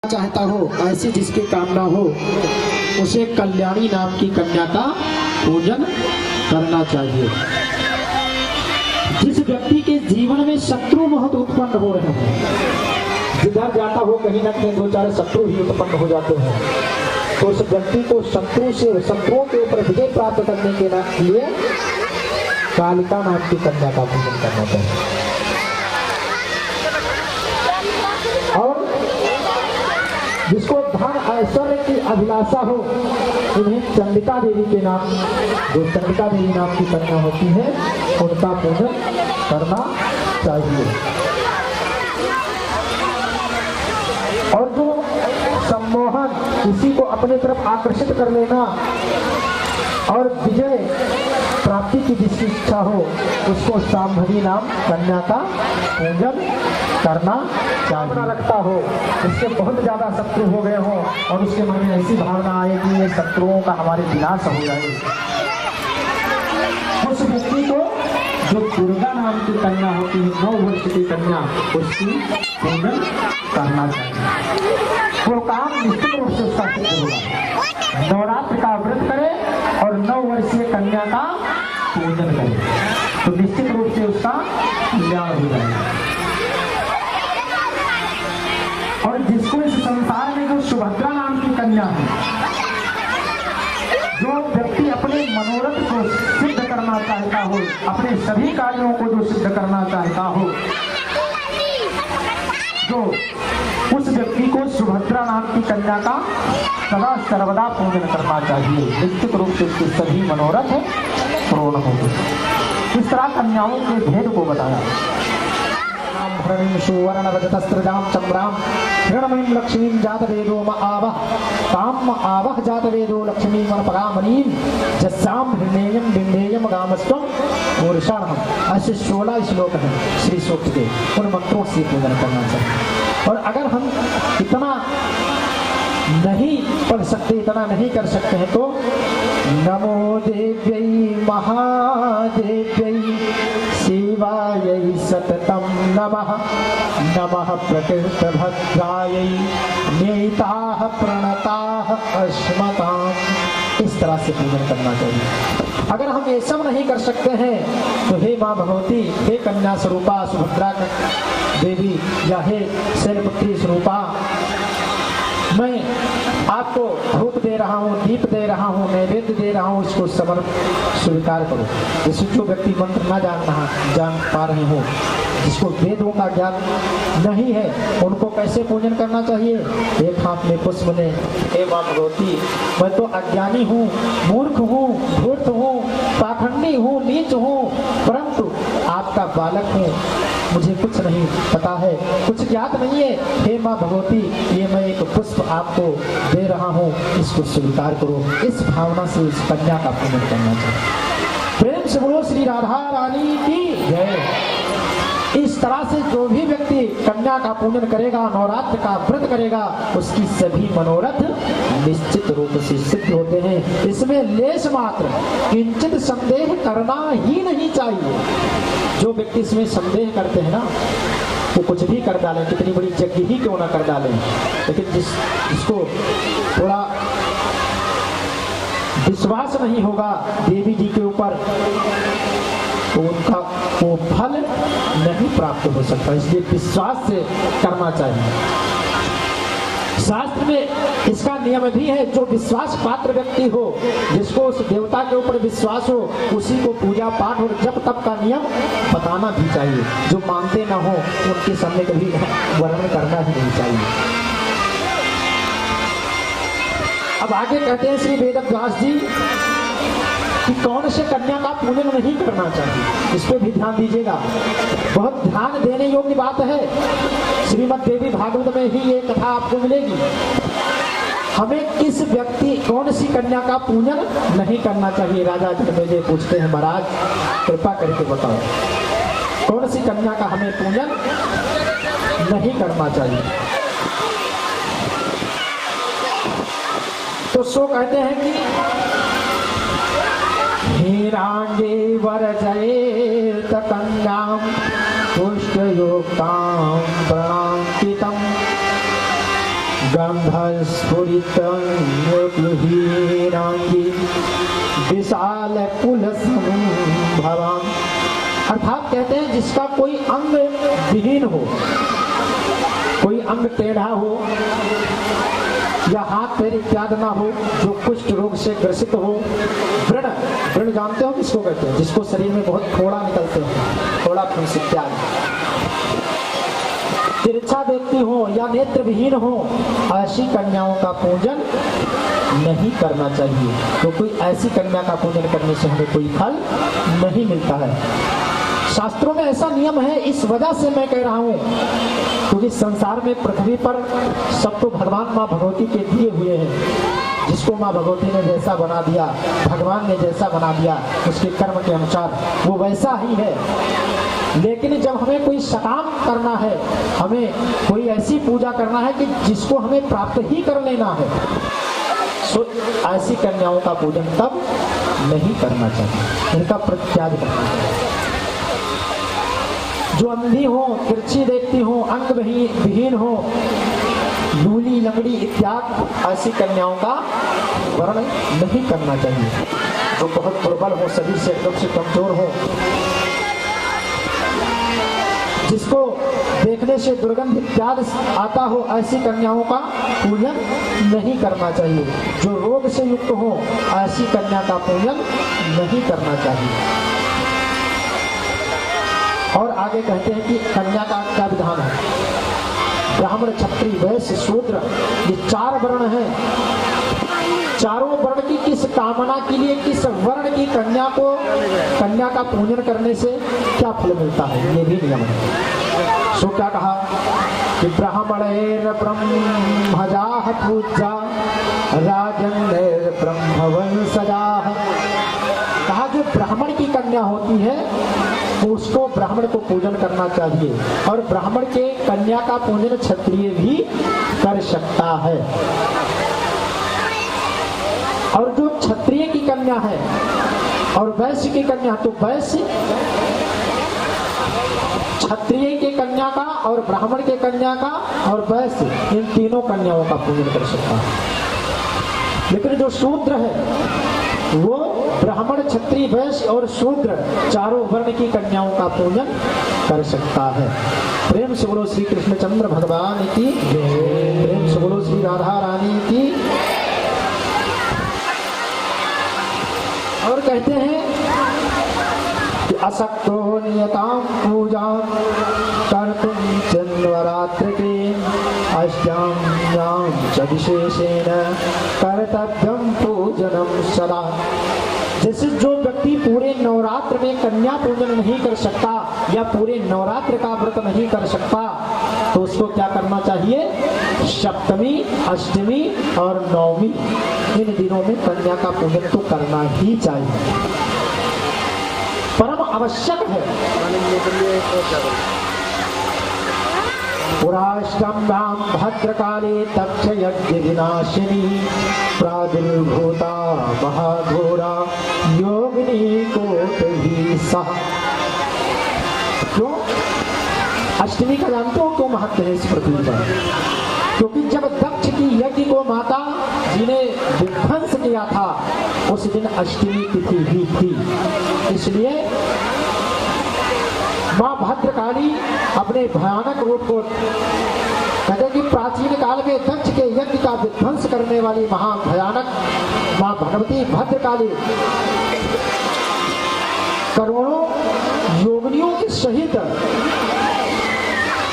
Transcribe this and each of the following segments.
चाहता हो, ऐसी जिसकी कामना हो, उसे कल्याणी नाम की कन्या का पूजन करना चाहिए। जिस व्यक्ति के जीवन में शत्रु बहुत उत्पन्न हो रहे हैं, जिधर जाता हो कहीं न कहीं दो चार शत्रु ही उत्पन्न हो जाते हैं, तो उस व्यक्ति को शत्रुओं के ऊपर विजय प्राप्त करने के लिए कालिका नाम की कन्या का पूजन करना चाहिए। और जिसको धन ऐश्वर्य की अभिलाषा हो, उन्हें चंडिका देवी के नाम, जो चंडिका देवी नाम की कन्या होती है, उनका पूजन करना चाहिए। और जो सम्मोहन, किसी को अपनी तरफ आकर्षित कर लेना और विजय प्राप्ति की जिसकी इच्छा हो, उसको शांभवी नाम कन्या का पूजन करना चाहिए। लगता हो इसके बहुत ज्यादा शत्रु हो गए हो और उसके मन में ऐसी भावना आए कि ये शत्रुओं का हमारे विनाश हो जाए, उस व्यक्ति को जो दुर्गा नाम की कन्या होती है, 9 वर्ष की कन्या, उसकी पूजन करना चाहिए। वो काम निश्चित रूप से उसका सिद्ध होगा। नवरात्र का व्रत करे और 9 वर्षीय कन्या का पूजन करे तो निश्चित रूप से उसका कल्याण हो जाएगा। और जिसको इस संसार में जो सुभद्रा नाम की कन्या है, जो व्यक्ति अपने मनोरथ को सिद्ध करना चाहता हो, अपने सभी कार्यों को जो सिद्ध करना चाहता हो, जो उस व्यक्ति को सुभद्रा नाम की कन्या का सदा सर्वदा पूजन करना चाहिए। निश्चित रूप से उसके सभी मनोरथ पूर्ण होंगे। इस तरह कन्याओं के भेद को बताया। सुवर्ण रजतस्त्रजाम चम्राम हिरणमयीं लक्ष्मीं जातवेदो आवह ताम आवह जातवेदो लक्ष्मीं मनपगामनीं जस्याम हिरण्यं बिंडेयं गामस्त्वं मूर्षाणम्। ऐसे 16 श्लोक हैं श्री सूक्त के, उन मंत्रों से पूजन करना चाहिए। और अगर हम इतना नहीं पढ़ सकते, इतना नहीं कर सकते हैं, तो नमो देव्यै महादेव्यै शिवायै सततं नमः नमः प्रकृतभद्रायै नेताः प्रणताः अस्मताम्। इस तरह से पूजन करना चाहिए। अगर हम ये सब नहीं कर सकते हैं तो हे माँ भगवती, हे कन्या स्वरूपा सुभद्रा देवी, या हे शैलपुत्री स्वरूपा, मैं आपको धूप दे रहा हूँ, दीप दे रहा हूँ, नैवेद्य दे रहा हूँ, इसको स्वीकार करो। जैसे जो व्यक्ति मंत्र न जान पा रहे हो, जिसको वेदों का ज्ञान नहीं है, उनको कैसे पूजन करना चाहिए? एक हाथ में पुष्प ने, हे माँ भगवती, मैं तो अज्ञानी हूँ, मूर्ख हूँ, धूर्त हूँ, पाखंडी हूँ, नीच हूँ, परंतु आपका बालक हूँ, मुझे कुछ नहीं पता है, कुछ ज्ञात नहीं है। हे माँ भगवती, ये मैं एक पुष्प आपको दे रहा हूँ, इसको स्वीकार करो। इस भावना से इस कन्या का पूजन करना चाहिए। प्रेम से बोलो श्री राधा रानी की जय। इस तरह से जो भी व्यक्ति कन्या का पूजन करेगा, नवरात्र का व्रत करेगा, उसकी सभी मनोरथ निश्चित रूप से सिद्ध होते हैं। इसमें लेश मात्र किंचित संदेह करना ही नहीं चाहिए। जो व्यक्ति इसमें संदेह करते हैं ना, वो कुछ भी कर डालें, कितनी बड़ी यज्ञ ही क्यों ना कर डालें, लेकिन जिसको थोड़ा विश्वास नहीं होगा देवी जी के ऊपर, तो उनका वो फल नहीं प्राप्त हो सकता। इसलिए विश्वास से करना चाहिए। शास्त्र में इसका नियम भी है, जो विश्वास पात्र व्यक्ति हो, जिसको उस देवता के ऊपर विश्वास हो, उसी को पूजा पाठ और जप तप का नियम बताना भी चाहिए। जो मानते ना हो उनके सामने कभी वर्णन करना ही नहीं चाहिए। अब आगे कहते हैं श्री वेदव्यास जी कि कौन से कन्या का पूजन नहीं करना चाहिए, इस पे भी ध्यान दीजिएगा। बहुत ध्यान देने योग्य बात है। श्रीमद् देवी भागवत में ही ये कथा आपको मिलेगी। हमें किस व्यक्ति, कौन सी कन्या का पूजन नहीं करना चाहिए? राजा जनमेजय पूछते हैं, महाराज कृपा करके बताओ, कौन सी कन्या का हमें पूजन नहीं करना चाहिए? तो सो कहते हैं कि हीरांगे वरजयेत कन्यां पुष्टयोक्तां प्रणान्तितं गंधस्फुरितन्योतिहीनांगी विशाल कुलसंभवाम। अर्थात कहते हैं जिसका कोई अंग विहीन हो, कोई अंग टेढ़ा हो या हाथ पैर इत्यादि ना हो, जो कुष्ठ रोग से ग्रसित हो, व्रण, व्रण जानते हो किसको कहते हैं? जिसको शरीर में बहुत फोड़ा निकलते हैं, फोड़ा फुंस इत्यादि, तिरछा देखती हो या नेत्र विहीन हो, ऐसी कन्याओं का पूजन नहीं करना चाहिए। तो कोई ऐसी कन्या का पूजन करने से हमें कोई फल नहीं मिलता है। शास्त्रों में ऐसा नियम है, इस वजह से मैं कह रहा हूं क्योंकि संसार में पृथ्वी पर सब तो भगवान माँ भगवती के दिए हुए हैं। जिसको माँ भगवती ने जैसा बना दिया, भगवान ने जैसा बना दिया, उसके कर्म के अनुसार वो वैसा ही है। लेकिन जब हमें कोई सकाम करना है, हमें कोई ऐसी पूजा करना है कि जिसको हमें प्राप्त ही कर लेना है, तो ऐसी कन्याओं का पूजन तब नहीं करना चाहिए, इनका परित्याग करना चाहिए। जो अंधी हो, तिरछी देखती हो, अंग विहीन हो, लूली लंगड़ी इत्यादि, ऐसी कन्याओं का वर्ण नहीं करना चाहिए। जो बहुत दुर्बल हो, शरीर से एकदम से कमजोर हो, जिसको देखने से दुर्गंध इत्यादि आता हो, ऐसी कन्याओं का पूजन नहीं करना चाहिए। जो रोग से युक्त हो, ऐसी कन्या का पूजन नहीं करना चाहिए। और आगे कहते हैं कि कन्या का क्या विधान है। ब्राह्मण, क्षत्रिय, वैश्य, शूद्र, ये 4 वर्ण हैं। चारों वर्ण की किस कामना के लिए, किस वर्ण की कन्या का पूजन करने से क्या फल मिलता है, ये भी नियम है। सो क्या कहा कि ब्राह्मणेर ब्रह्मजाः पूज्या राजन्नेर ब्रह्मवंशजाः। कहा जो ब्राह्मण की कन्या होती है तो उसको ब्राह्मण को पूजन करना चाहिए, और ब्राह्मण के कन्या का पूजन क्षत्रिय भी कर सकता है। और जो क्षत्रिय की कन्या है और वैश्य की कन्या, तो वैश्य क्षत्रिय के कन्या का और ब्राह्मण के कन्या का और वैश्य, इन तीनों कन्याओं का पूजन कर सकता है। लेकिन जो शूद्र है वो ब्राह्मण, क्षत्रिय, वैश्य और शूद्र चारों वर्ण की कन्याओं का पूजन कर सकता है। प्रेम से बोलो श्री कृष्णचंद्र भगवान की, प्रेम से बोलो श्री राधा रानी की। और कहते हैं कि असक्तो नियतां पूजां कर्तुं चन्द्ररात्रिके अष्टाम्यां च विशेषेण कर्तव्यं पूजनं सदा। जैसे जो व्यक्ति पूरे नवरात्र में कन्या पूजन नहीं कर सकता या पूरे नवरात्र का व्रत नहीं कर सकता, तो उसको क्या करना चाहिए? सप्तमी, अष्टमी और नवमी, इन दिनों में कन्या का पूजन तो करना ही चाहिए, परम आवश्यक है। पुराष्टम्यां भद्रकाले दक्ष यज्ञ विनाशिनी प्रादुर्भूता महाघोरा योगिनी कोटही सह। क्यों? अष्टमी का जानते हो क्यों महत्व है इस पृथ्वी पर? क्योंकि जब दक्ष की यज्ञ को माता जी ने विध्वंस किया था, उस दिन अष्टमी तिथि भी थी। इसलिए माँ भद्रकाली अपने भयानक रूप को कहते कि प्राचीन काल में दक्ष के यज्ञ का विध्वंस करने वाली महान भयानक माँ भगवती भद्रकाली करोड़ों योगिनियों के सहित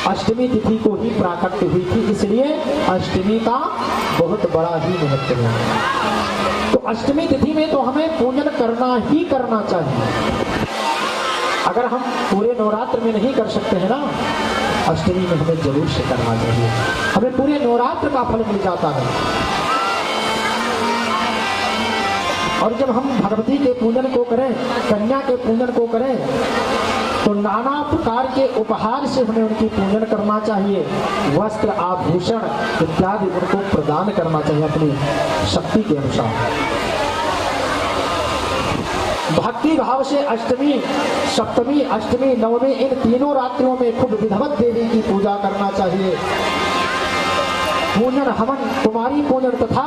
अष्टमी तिथि को ही प्राकट्य हुई थी। इसलिए अष्टमी का बहुत बड़ा ही महत्व है। तो अष्टमी तिथि में तो हमें पूजन करना ही करना चाहिए। अगर हम पूरे नवरात्र में नहीं कर सकते हैं ना, अष्टमी में हमें जरूर से करना चाहिए, हमें पूरे नवरात्र का फल मिल जाता है। और जब हम भगवती के पूजन को करें, कन्या के पूजन को करें, तो नाना प्रकार के उपहार से हमें उनकी पूजन करना चाहिए। वस्त्र, आभूषण इत्यादि उनको प्रदान करना चाहिए अपनी शक्ति के अनुसार। भक्ति भाव से अष्टमी, सप्तमी, अष्टमी, नवमी इन तीनों रात्रियों में खूब विधिवत देवी की पूजा करना चाहिए। पूजन हवन, कुमारी पूजन तथा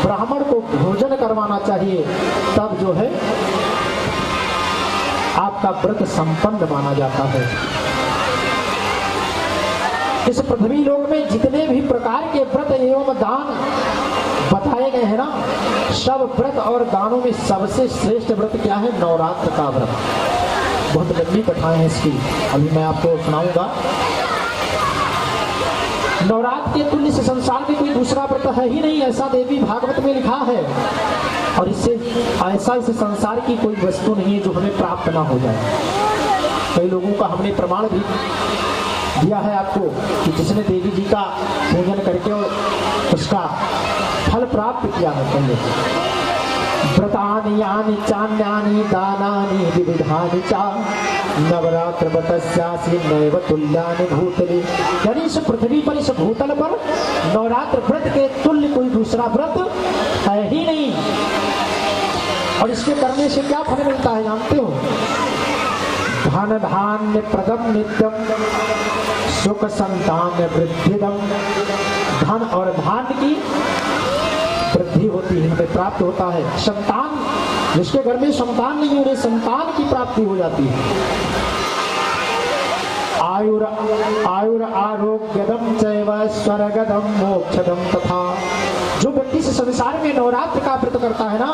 ब्राह्मण को भोजन करवाना चाहिए, तब जो है आपका व्रत संपन्न माना जाता है। इस पृथ्वी लोक में जितने भी प्रकार के व्रत एवं दान बताए गए हैं ना, सब व्रत और दानों में सबसे श्रेष्ठ व्रत क्या है? नवरात्र का व्रत। बहुत लंबी कथाएं हैं इसकी, अभी मैं आपको सुनाऊंगा। नवरात्र के तुल्य से संसार में कोई दूसरा व्रत है ही नहीं, ऐसा देवी भागवत में लिखा है। और इससे ऐसा इस संसार की कोई वस्तु नहीं है जो हमें प्राप्त ना हो जाए। कई लोगों का हमने प्रमाण भी दिया है आपको कि जिसने देवी जी का पूजन करके उसका फल प्राप्त किया है। पहले व्रतानि यानि चान्यानि दानानि विविधानि चा नवरात्र व्रतस्यासि नैव तुल्यानि भूतले। यानी इस पृथ्वी पर, इस भूतल पर नवरात्र व्रत के तुल्य कोई दूसरा व्रत है ही नहीं। और इसके करने से क्या फल मिलता है जानते हो? धन धान्य प्रदम नित्यम सुख संतान वृद्धिदम। धन और धान्य की वृद्धि होती है, हमें प्राप्त होता है। संतान, जिसके घर में संतान नहीं हो रही, संतान की प्राप्ति हो जाती है। आयुर आरोग्यदम चैव स्वर्गदम मोक्षदम तथा। जो व्यक्ति इस संसार में नवरात्र का व्रत करता है ना,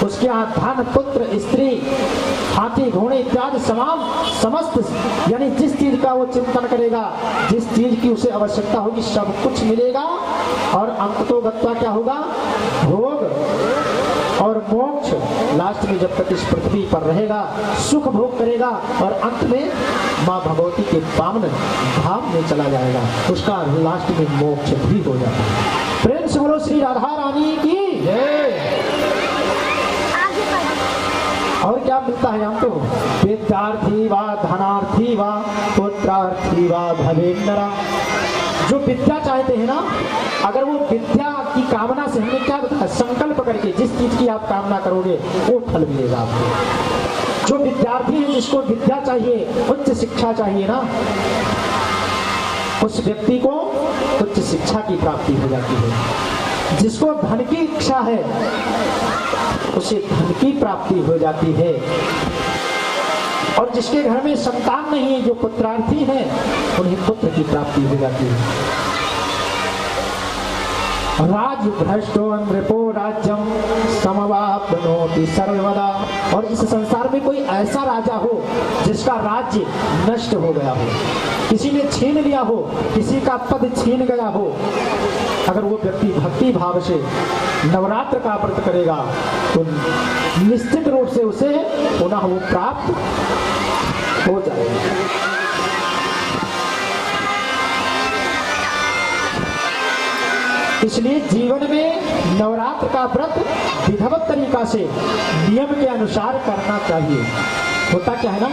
उसके यहाँ धन पुत्र स्त्री हाथी घोड़े इत्यादि समस्त यानी जिस चीज का वो चिंतन करेगा, जिस चीज की उसे आवश्यकता होगी, सब कुछ मिलेगा। और अंततोगत्वा क्या होगा? भोग और मोक्ष। लास्ट में जब तक इस पृथ्वी पर रहेगा सुख भोग करेगा और अंत में माँ भगवती के पावन धाम में चला जाएगा, उसका लास्ट में मोक्ष भी हो जाता है। प्रेम से बोलो श्री राधा रानी की जय। और क्या मिलता है हमको? विद्यार्थी वा धनार्थी वा पुत्रार्थी वा भवेन्नरा। जो विद्या चाहते हैं ना, अगर वो विद्या की कामना से, हमने क्या बताया, संकल्प करके जिस चीज की आप कामना करोगे वो फल मिलेगा आपको। जो विद्यार्थी है, जिसको विद्या चाहिए, उच्च शिक्षा चाहिए ना, उस व्यक्ति को उच्च शिक्षा की प्राप्ति हो जाती है। जिसको धन की इच्छा है उसे धन की प्राप्ति हो जाती है। और जिसके घर में संतान नहीं है, जो पुत्रार्थी है, उन्हें पुत्र की प्राप्ति हो जाती है। राज भ्रष्टो नृपो राज्यम समवाप्नोति सर्वदा। और इस संसार में कोई ऐसा राजा हो जिसका राज्य नष्ट हो गया हो, किसी ने छीन लिया हो, किसी का पद छीन गया हो, अगर वो व्यक्ति भक्ति भाव से नवरात्र का व्रत करेगा तो निश्चित रूप से उसे पुनः वो प्राप्त हो जाएगा। इसलिए जीवन में नवरात्र का व्रत विधिवत तरीका से नियम के अनुसार करना चाहिए। होता क्या है ना,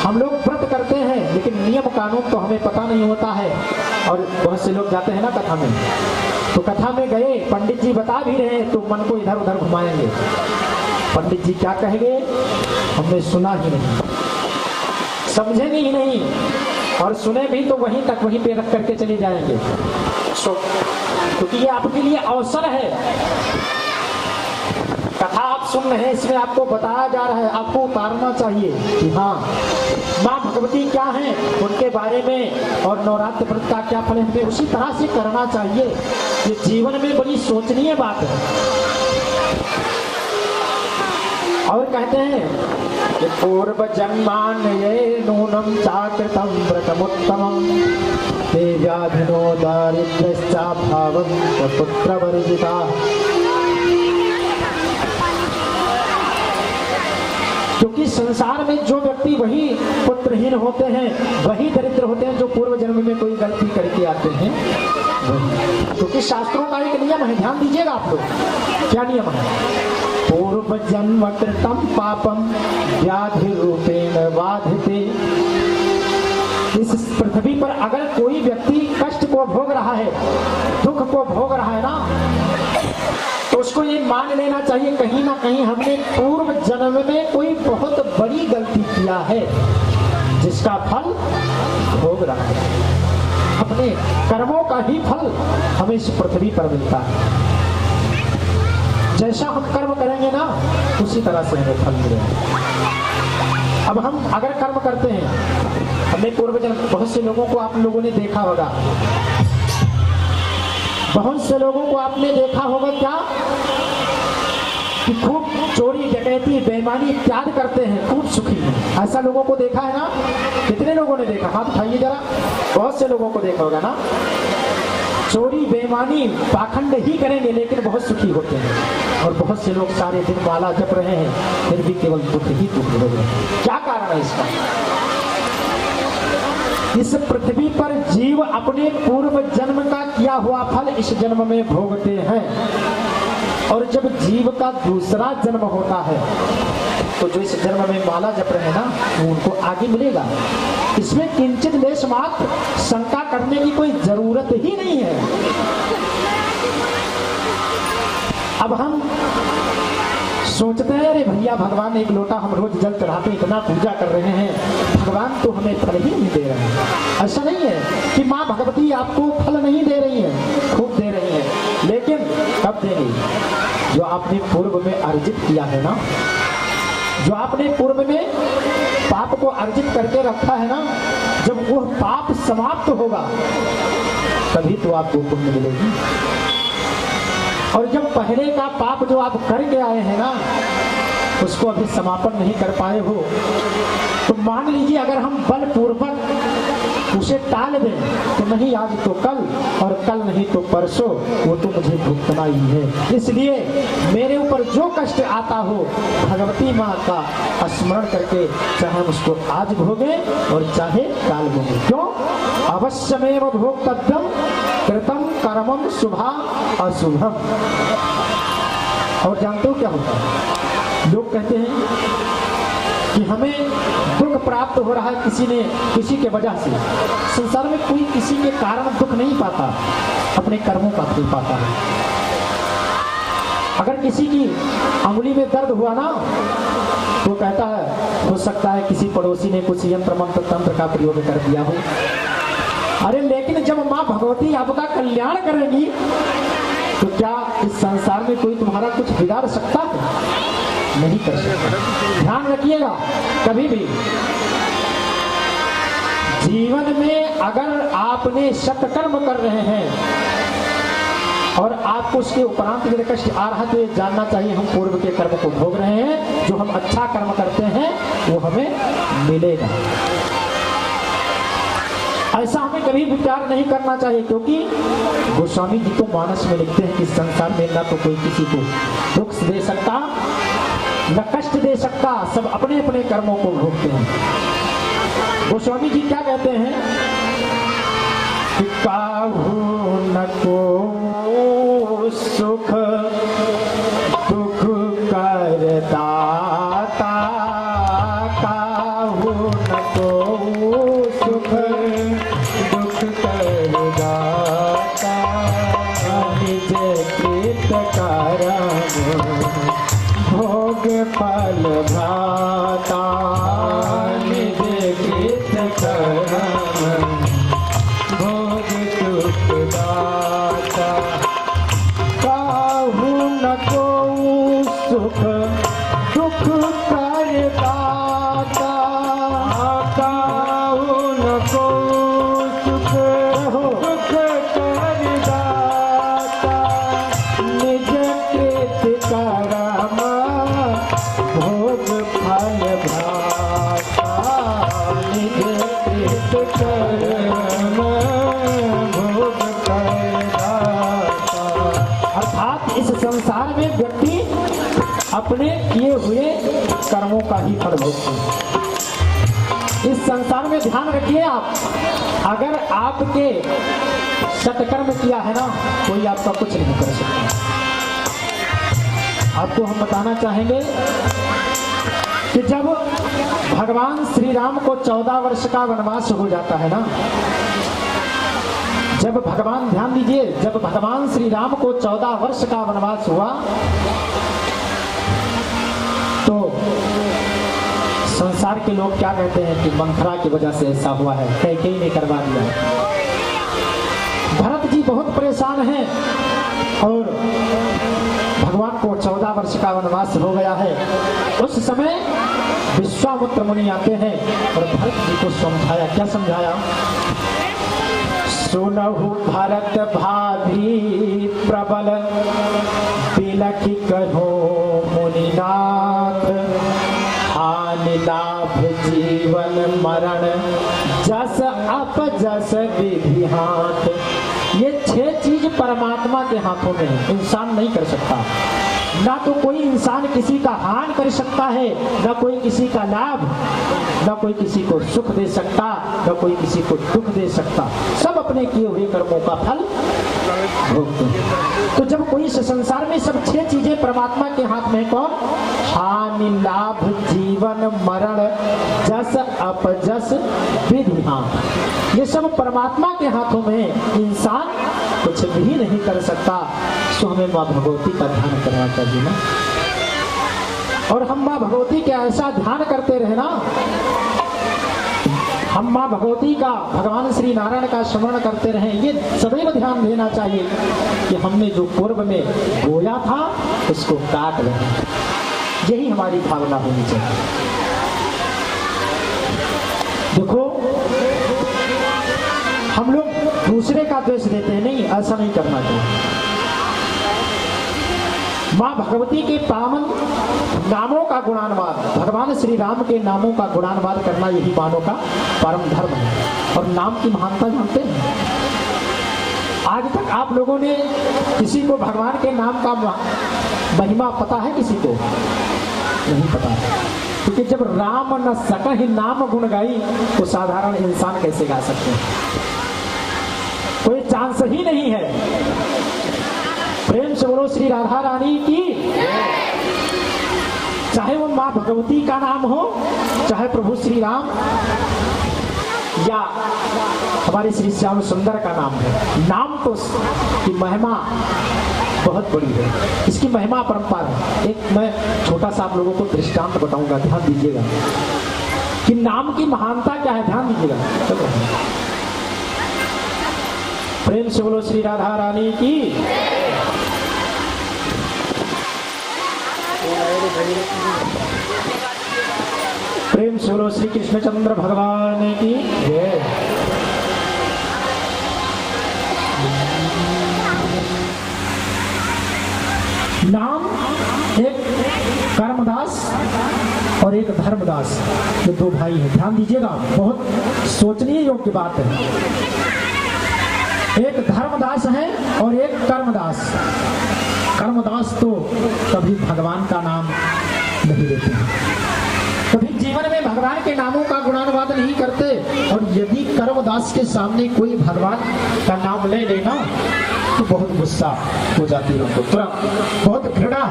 हम लोग व्रत करते हैं लेकिन नियम कानून तो हमें पता नहीं होता है। और बहुत से लोग जाते हैं ना कथा में, तो कथा में गए, पंडित जी बता भी रहे हैं तो मन को इधर उधर घुमाएंगे। पंडित जी क्या कहेंगे हमने सुना ही नहीं, समझेंगे ही नहीं, और सुने भी तो वहीं तक वहीं पे रख करके चले जाएंगे। क्योंकि ये आपके लिए अवसर है। कथा आप सुन रहे हैं, इसमें आपको बताया जा रहा है, आपको उतारना चाहिए कि हाँ माँ भगवती क्या है, उनके बारे में, और नवरात्र व्रत का क्या फल है, उसी तरह से करना चाहिए। ये जीवन में बड़ी सोचनीय बात है। और कहते हैं कि पूर्व जन्मान ये नूनम चाकृतम व्रतमुत्तमम देव्याधिनो दारिद्र्यश्चा भावं पुत्र वर्जिता। क्योंकि संसार में जो व्यक्ति वही पुत्रहीन होते हैं, वही दरिद्र होते हैं जो पूर्व जन्म में कोई गलती करके आते हैं वही। क्योंकि शास्त्रों का एक नियम है, ध्यान दीजिएगा आप लोग, क्या नियम है? पूर्व जन्म कृतम पापम व्याधि रूपेण बाधिते। इस पृथ्वी पर अगर कोई व्यक्ति कष्ट को भोग रहा है, दुख को भोग रहा है ना, तो उसको ये मान लेना चाहिए कहीं ना कहीं हमने पूर्व जन्म में कोई बहुत बड़ी गलती किया है जिसका फल भोग रहा है। अपने कर्मों का ही फल हमें इस पृथ्वी पर मिलता है। जैसा हम कर्म करेंगे ना उसी तरह से हमें फल मिलेगा। अब हम अगर कर्म करते हैं, हमने पूर्वजन्म, बहुत से लोगों को आप लोगों ने देखा होगा, बहुत से लोगों को आपने देखा होगा क्या कि खूब चोरी डकैती बेईमानी इत्यादि करते हैं, खूब सुखी हैं। ऐसा लोगों को देखा है ना? कितने लोगों ने देखा? हाथ उठाइए जरा। बहुत से लोगों को देखा होगा ना। चोरी बेईमानी पाखंड ही करेंगे लेकिन बहुत सुखी होते हैं, और बहुत से लोग सारे दिन माला जप रहे हैं फिर भी केवल दुख ही दुख हो रहे हैं। क्या कारण है इसका? इस पृथ्वी पर जीव अपने पूर्व जन्म का किया हुआ फल इस जन्म में भोगते हैं, और जब जीव का दूसरा जन्म होता है तो जो इस जन्म में माला जप रहे हैं ना वो उनको आगे मिलेगा। इसमें किंचित लेश मात्र शंका करने की कोई जरूरत ही नहीं है। अब हम सोचते हैं अरे भैया भगवान एक लोटा हम रोज जल चढ़ाते इतना पूजा कर रहे हैं, भगवान तो हमें फल ही नहीं दे रहे हैं। ऐसा नहीं है कि माँ भगवती आपको फल नहीं दे रही है, खूब दे रही है, लेकिन कब देंगे? जो आपने पूर्व में अर्जित किया है ना, जो आपने पूर्व में पाप को अर्जित करके रखा है ना, जब वो पाप समाप्त होगा तभी तो आपको पुण्य मिलेगी। और जब पहले का पाप जो आप करके आए हैं ना उसको अभी समापन नहीं कर पाए हो तो मान लीजिए अगर हम बलपूर्वक उसे टाल दें कि नहीं आज तो कल और कल नहीं तो परसों, वो तो मुझे भुगतना ही है। इसलिए मेरे ऊपर जो कष्ट आता हो भगवती माँ का स्मरण करके चाहे हम उसको आज भोगे और चाहे काल भोगे। क्यों? अवश्यमेव भोक्तव्यम कृतम कर्मम शुभा अशुभम। और जानते हो क्या होता है? लोग कहते हैं कि हमें दुख प्राप्त हो रहा है किसी के वजह से। संसार में कोई किसी के कारण दुख नहीं पाता, अपने कर्मों का फल पाता है। अगर किसी की अंगुली में दर्द हुआ ना तो कहता है हो सकता है किसी पड़ोसी ने कुछ यंत्र मंत्र तंत्र का प्रयोग कर दिया हो। अरे लेकिन जब माँ भगवती आपका कल्याण करेगी तो क्या इस संसार में कोई तुम्हारा कुछ बिगाड़ सकता है? नहीं कर सकता। ध्यान रखिएगा, कभी भी जीवन में अगर आपने सत्कर्म कर रहे हैं और आपको उसके उपरांत यदि कष्ट आ रहा है तो ये जानना चाहिए हम पूर्व के कर्म को भोग रहे हैं। जो हम अच्छा कर्म करते हैं वो हमें मिलेगा। ऐसा हमें कभी विचार नहीं करना चाहिए, क्योंकि गोस्वामी जी तो मानस में लिखते हैं कि संसार में न तो कोई किसी को दुख दे सकता न कष्ट दे सकता, सब अपने अपने कर्मों को भोगते हैं। गोस्वामी जी क्या कहते हैं कि काहू न को सुख दुख कर दाता, काहू न को सुख दुख कर दाता, निज कृत कारण भोग फल भ्राता, निज कृत कर्म भोग सुख दाता, काहू न को सुख दुख कर दाता, काहू न को सुख दुख कर दाता, निज कृत कर्म भोग फल भ्राता, निज कृत कर्म भोग फल भ्राता। अर्थात इस संसार में व्यक्ति अपने किए हुए कर्मों का ही फल भोगते हैं। इस संसार में ध्यान रखिए आप, अगर आपके सत्कर्म किया है ना कोई आपका कुछ नहीं कर सकता। आपको हम बताना चाहेंगे कि जब भगवान श्री राम को 14 वर्ष का वनवास हो जाता है ना, जब भगवान, ध्यान दीजिए, जब भगवान श्री राम को 14 वर्ष का वनवास हुआ तो संसार के लोग क्या कहते हैं कि मंथरा की वजह से ऐसा हुआ है, कैकेयी ने करवा दिया। परेशान हैं और भगवान को 14 वर्ष का वनवास हो गया है। उस समय विश्वामित्र मुनि आते हैं और भरत जी को समझाया। क्या समझाया? सुनहु भरत भाभी प्रबल बिलखि कहो मुनिनाथ, हानि लाभ जीवन मरण जस अपजस विधि हाथ। ये 6 चीज परमात्मा के हाथों में है, इंसान नहीं कर सकता। ना तो कोई इंसान किसी का हानि कर सकता है, ना कोई किसी का लाभ, ना कोई किसी को सुख दे सकता, ना कोई किसी को दुख दे सकता। सब अपने किए हुए कर्मों का फल भोगते हैं। तो जब कोई इस संसार में सब 6 चीजें परमात्मा के हाथ में, कौन? हानि लाभ जीवन मरण जस अपजस विधि हाथ। ये सब परमात्मा के हाथों में, इंसान कुछ भी नहीं कर सकता। सो हमें माँ भगवती का ध्यान करना चाहिए ना, और हम माँ भगवती के ऐसा ध्यान करते रहे ना, हम माँ भगवती का, भगवान श्री नारायण का स्मरण करते रहे। ये सदैव ध्यान देना चाहिए कि हमने जो पूर्व में बोया था उसको काट रहे, यही हमारी भावना होनी चाहिए। देखो, हम लोग दूसरे का द्वेष देते हैं, नहीं, ऐसा नहीं करना चाहिए। माँ भगवती के पावन नामों का गुणानुवाद, भगवान श्री राम के नामों का गुणानुवाद करना, यही मानव का परम धर्म है। और नाम की महानता जानते हैं? आज तक आप लोगों ने किसी को भगवान के नाम का महिमा पता है? किसी को नहीं पता है, क्योंकि जब राम न सकहि नाम गुण गाई तो साधारण इंसान कैसे गा सकते हैं? कोई चांस ही नहीं है। प्रेम से बोलो श्री राधा रानी की। चाहे वो माँ भगवती का नाम हो, चाहे प्रभु श्री राम या हमारे श्री श्याम सुंदर का नाम है, नाम तो की महिमा बहुत बड़ी है, इसकी महिमा अपरंपार है। एक मैं छोटा सा आप लोगों को दृष्टांत बताऊंगा, ध्यान दीजिएगा कि नाम की महानता क्या है। ध्यान दीजिएगा, चलो प्रेम से बोलो श्री राधा रानी की। प्रेम से बोलो श्री कृष्णचंद्र भगवान की जय। नाम एक कर्मदास और एक धर्मदास, ये 2 भाई हैं। ध्यान दीजिएगा, बहुत सोचनीय योग्य बात है। एक धर्मदास है और एक कर्मदास। कर्मदास तो कभी भगवान का नाम नहीं लेते हैं, कभी जीवन में भगवान के नामों का गुणानुवाद नहीं करते। और यदि कर्मदास के सामने कोई भगवान का नाम ले लेना तो बहुत गुस्सा हो जाती है उनको, तुरंत बहुत घृणा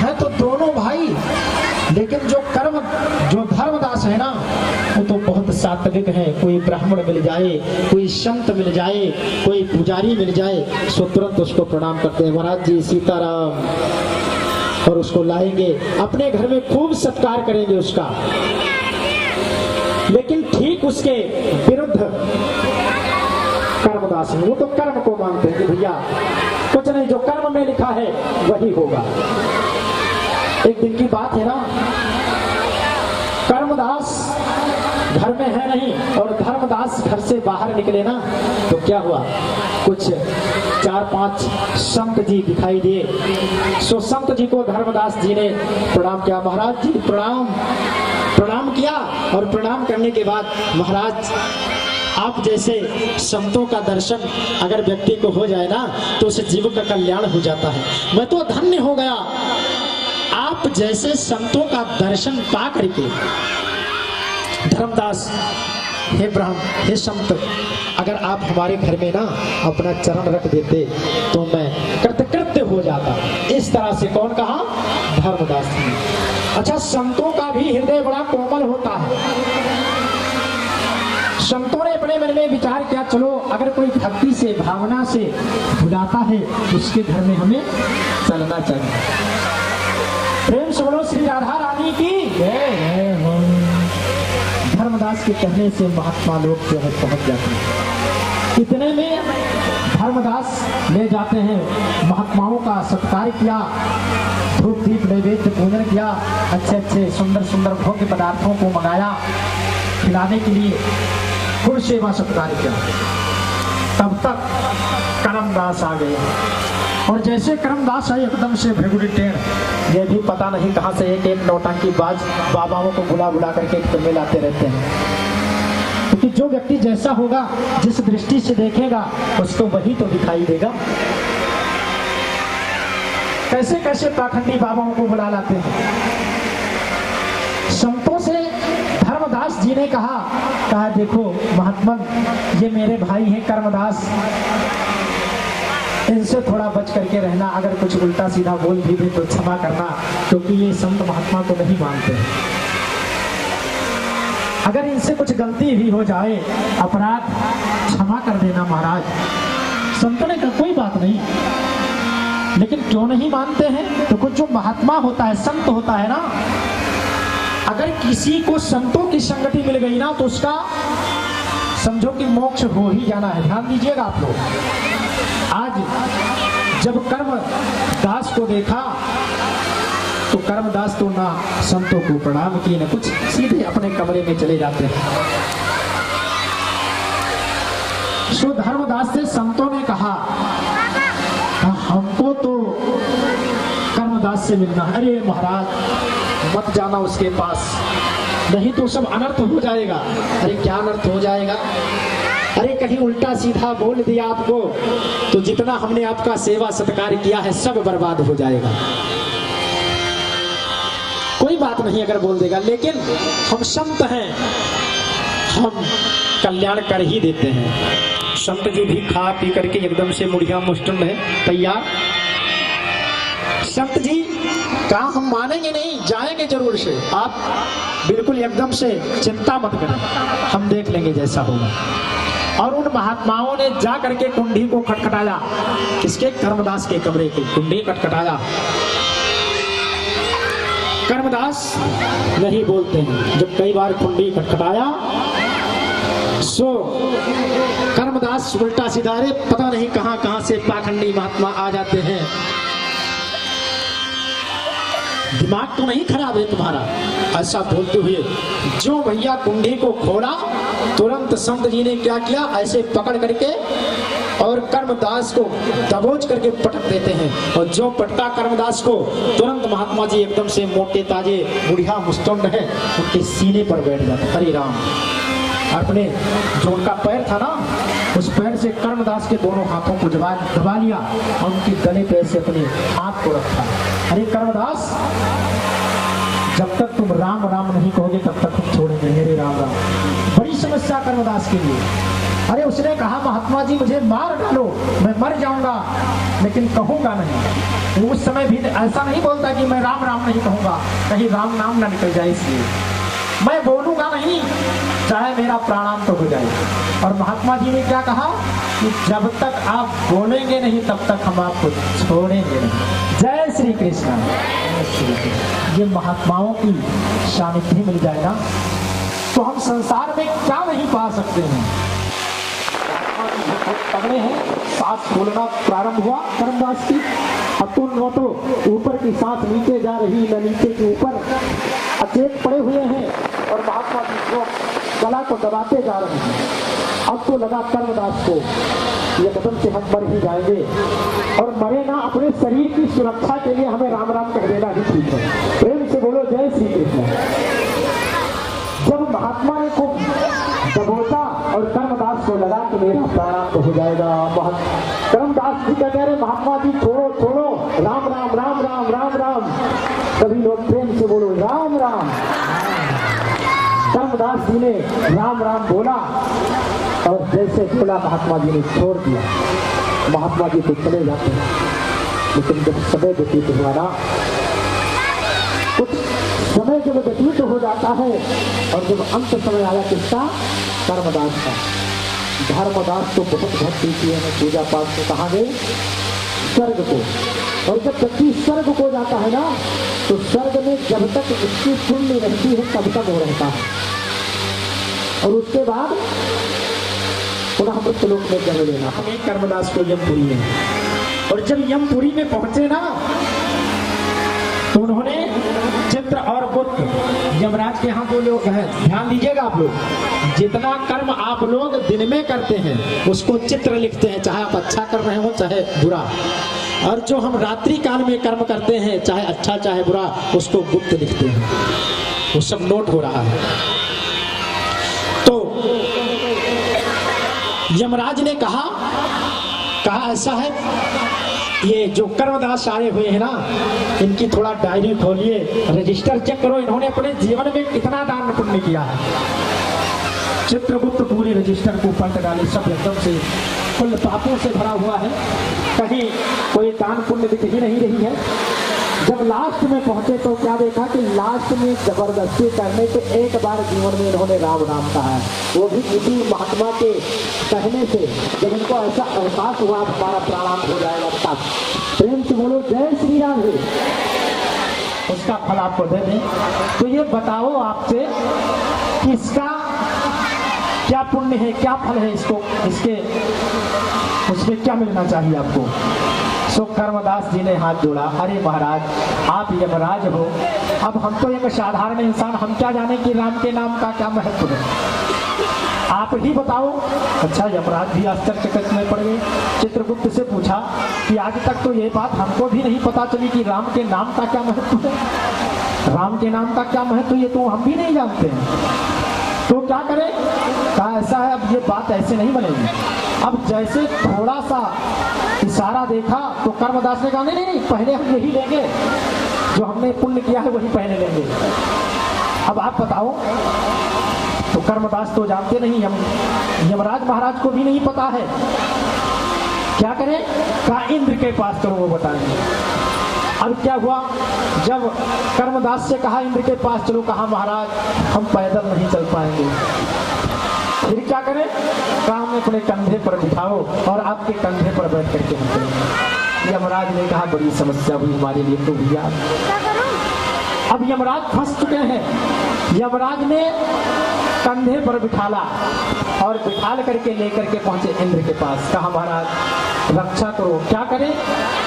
है तो दोनों भाई। लेकिन जो धर्मदास है ना, वो तो बहुत सात्विक है। कोई ब्राह्मण मिल जाए, कोई संत मिल जाए, कोई पुजारी मिल जाए, सो तुरंत उसको प्रणाम करते हैं, महाराज जी सीताराम, और उसको लाएंगे अपने घर में, खूब सत्कार करेंगे उसका। लेकिन ठीक उसके विरुद्ध कर्मदास है, वो तो कर्म को मानते हैं कि भैया कुछ नहीं, जो कर्म में लिखा है वही होगा। एक दिन की बात है ना, कर्मदास घर में है नहीं और धर्मदास घर से बाहर निकले ना, तो क्या हुआ, कुछ 4-5 संत जी दिखाई दिए। सो संत जी को धर्मदास जी ने प्रणाम किया, महाराज जी प्रणाम किया। और प्रणाम करने के बाद, महाराज आप जैसे संतों का दर्शन अगर व्यक्ति को हो जाए ना, तो उसे जीव का कल्याण हो जाता है। मैं तो धन्य हो गया आप जैसे संतों का दर्शन पा करके। धर्मदास, हे ब्राह्मण, हे संत, अगर आप हमारे घर में ना अपना चरण रख देते तो मैं कृतकृत्य हो जाता। इस तरह से कौन कहा? धर्मदास ने। अच्छा, संतों का भी हृदय बड़ा कोमल होता है। संतों ने अपने मन में विचार किया, चलो अगर कोई भक्ति से, भावना से बुलाता है, उसके घर में हमें चलना चाहिए। प्रेम से बोलो श्री राधा रानी की जय। धर्मदास के कहने से महात्मा लोग जो है पहुंच जाते हैं। इतने में धर्मदास ले जाते हैं, महात्माओं का सत्कार किया, धूप दीप नैवेद्य पूजन किया, अच्छे अच्छे सुंदर सुंदर भोग्य पदार्थों को मंगाया खिलाने के लिए, खूब सेवा सत्कार किया। तब तक करमदास आ गए और जैसे करमदास आए एकदम से भृगुड़ी टेढ़, ये भी पता नहीं कहाँ से एक एक नौटंकी बाज बाबाओं को बुला बुला करके में लाते रहते हैं। क्योंकि जो व्यक्ति जैसा होगा, जिस दृष्टि से देखेगा उसको वही तो दिखाई देगा। कैसे कैसे पाखंडी बाबाओं को बुला लाते हैं। संतों से धर्मदास जी ने कहा देखो महात्मन, ये मेरे भाई हैं कर्मदास, इनसे थोड़ा बच करके रहना, अगर कुछ उल्टा सीधा बोल भी दे तो क्षमा करना, क्योंकि ये संत महात्मा को नहीं मानते हैं। अगर इनसे कुछ गलती भी हो जाए, अपराध, क्षमा कर देना महाराज। संतों ने कहा कोई बात नहीं, लेकिन क्यों नहीं मानते हैं? तो कुछ जो महात्मा होता है, संत होता है ना, अगर किसी को संतों की संगति मिल गई ना तो उसका समझो कि मोक्ष हो ही जाना है। ध्यान दीजिएगा आप लोग। आज जब कर्मदास को देखा तो कर्मदास तो ना संतों को प्रणाम किए, न कुछ, सीधे अपने कमरे में चले जाते हैं। सो धर्मदास से संतों ने कहा हमको तो कर्मदास से मिलना है। अरे महाराज मत जाना उसके पास, नहीं तो सब अनर्थ हो जाएगा। अरे क्या अनर्थ हो जाएगा? अरे कहीं उल्टा सीधा बोल दिया आपको तो जितना हमने आपका सेवा सत्कार किया है सब बर्बाद हो जाएगा। कोई बात नहीं अगर बोल देगा, लेकिन हम संत हैं, हम कल्याण कर ही देते हैं। संत जी भी खा पी करके एकदम से मुड़िया मुष्टुंड है तैयार। संत जी कहा हम मानेंगे नहीं, जाएंगे जरूर से, आप बिल्कुल एकदम से चिंता मत करें, हम देख लेंगे जैसा होगा। और उन महात्माओं ने जा करके कुंडी को खटखटाया, किसके? कर्मदास के कमरे की कुंडी खटखटाया। कर्मदास नहीं बोलते हैं। जब कई बार कुंडी खटखटाया सो कर्मदास उल्टा सीधा, रे पता नहीं कहां कहां से पाखंडी महात्मा आ जाते हैं। दिमाग तो नहीं खराब है तुम्हारा? ऐसा बोलते हुए जो भैया कुंडी को खोला, तुरंत संत जी ने क्या किया, ऐसे पकड़ करके और कर्मदास को दबोच करके पटक देते हैं। और जो पटका कर्मदास को, तुरंत महात्मा जी एकदम से मोटे ताजे बुढ़िया मुस्तुंड है, उनके सीने पर बैठ जाते। हरे राम। अपने जो उनका पैर था ना, उस पैर से कर्मदास के दोनों हाथों को दबा लिया और उनके गले पे से अपने हाथ को रखा। अरे कर्मदास, जब तक तुम राम राम नहीं कहोगे तब तक हम छोड़ेंगे। मेरे राम राम। बड़ी समस्या कर्मदास के लिए। अरे उसने कहा महात्मा जी मुझे मार डालो, मैं मर जाऊंगा, लेकिन कहूंगा नहीं। उस समय भी ऐसा नहीं बोलता कि मैं राम राम नहीं कहूंगा, कहीं राम नाम ना निकल जाए, इसलिए मैं बोलूंगा नहीं, चाहे मेरा प्राणांत हो जाए। और महात्मा जी ने क्या कहा कि जब तक आप बोलेंगे नहीं तब तक हम आपको छोड़ेंगे नहीं। जय श्री कृष्ण। ये महात्माओं की सानिध्य मिल जाए ना तो हम संसार में क्या नहीं पा सकते हैं। तगड़े हैं। सांस फूलना प्रारंभ हुआ कर्मदास की। अतुल नोटो ऊपर की सांस नीचे जा रही, न नीचे के ऊपर अचेत पड़े हुए हैं और महात्मा जी को गला को दबाते जा रहे हैं। अब तो लगा कर्मदास को ये कदम से हम मर ही जाएंगे, और मरे ना, अपने शरीर की सुरक्षा के लिए हमें राम राम कह देना ही ठीक है। प्रेम से बोलो जय श्री कृष्ण। जब महात्मा ने को दबोचा और कर्मदास को लगा कि मेरा प्राणांत हो जाएगा, कर्मदास जी कहते रहे महात्मा जी छोड़ो छोड़ो, राम राम राम राम राम राम। सभी लोग प्रेम से बोलो राम राम। कर्मदास जी ने राम राम बोला और जैसे बोला महात्मा जी ने छोड़ दिया। महात्मा जी तो चले जाते हैं, लेकिन जब समय व्यतीत हुआ ना, कुछ समय जब व्यतीत हो जाता है और जब अंत समय आया किसका? कर्मदास का। धर्मदास तो बहुत भक्ति किए हैं, पूजा पाठ में कहाँ गए? स्वर्ग को। और जब व्यक्ति स्वर्ग को जाता है ना तो स्वर्ग में जब तक उसकी पुण्य रहती है तब तक वो रहता है, और उसके बाद पुनः मृत्युलोक में जन्म लेना। हमें कर्मदास को यमपुरी में, और जब यमपुरी में पहुंचे ना तो उन्होंने चित्र और बुत, यमराज के यहाँ जो लोग हैं, ध्यान दीजिएगा आप लोग, जितना कर्म आप लोग दिन में करते हैं उसको चित्र लिखते हैं, चाहे आप अच्छा कर रहे हो चाहे बुरा, और जो हम रात्रि काल में कर्म करते हैं चाहे अच्छा चाहे बुरा उसको गुप्त लिखते हैं, वो सब नोट हो रहा है। तो यमराज ने कहा ऐसा है, ये जो कर्मदास आए हुए हैं ना, इनकी थोड़ा डायरी खोलिए, रजिस्टर चेक करो, इन्होंने अपने जीवन में कितना दान पुण्य किया है। चित्रगुप्त पूरे रजिस्टर को पलट डाले, सब एकदम से कुल पापों से भरा हुआ है, कहीं कोई दान पुण्य दिख ही नहीं रही है। जब लास्ट में पहुंचे तो क्या देखा कि लास्ट में जबरदस्ती करने के एक बार जीवन में इन्होंने राम नाम कहा है, वो भी किसी महात्मा के कहने से। जब इनको ऐसा एहसास हुआ हमारा प्राणांत हो जाएगा, तब प्रेम से बोलो जय श्री राम जी, उसका फल आपको दे दें। तो ये बताओ आपसे कि इसका क्या पुण्य है, क्या फल है, इसको उसमें क्या मिलना चाहिए आपको। सो कर्मदास जी ने हाथ जोड़ा, अरे महाराज आप यमराज हो, अब हम तो एक साधारण इंसान, हम क्या जाने कि राम के नाम का क्या महत्व है, आप ही बताओ। अच्छा, यमराज भी आश्चर्यचकित में पड़ गए। चित्रगुप्त से पूछा कि आज तक तो ये बात हमको भी नहीं पता चली कि राम के नाम का क्या महत्व है, राम के नाम का क्या महत्व ये तो हम भी नहीं जानते हैं, तो क्या करें। कहा ऐसा है, अब ये बात ऐसे नहीं बनेगी। अब जैसे थोड़ा सा इशारा देखा तो कर्मदास ने कहा नहीं नहीं, पहले हम यही लेंगे, जो हमने पुण्य किया है वही पहले लेंगे। अब आप बताओ। तो कर्मदास तो जानते नहीं, यमराज महाराज को भी नहीं पता है, क्या करें। कहा इंद्र के पास करो, वो बताएंगे। अब क्या हुआ, जब कर्मदास से कहा इंद्र के पास चलो, कहा महाराज हम पैदल नहीं चल पाएंगे, फिर क्या करें। कहा हमें अपने कंधे पर बिठाओ और आपके कंधे पर बैठ करके हम चलेंगे। यमराज ने कहा बड़ी समस्या हुई हमारे लिए तो भैया। अब यमराज फंस चुके हैं। यमराज ने कंधे पर बिठाला और बिठाल करके लेकर के पहुंचे इंद्र के पास। कहा महाराज रक्षा करो, क्या करें।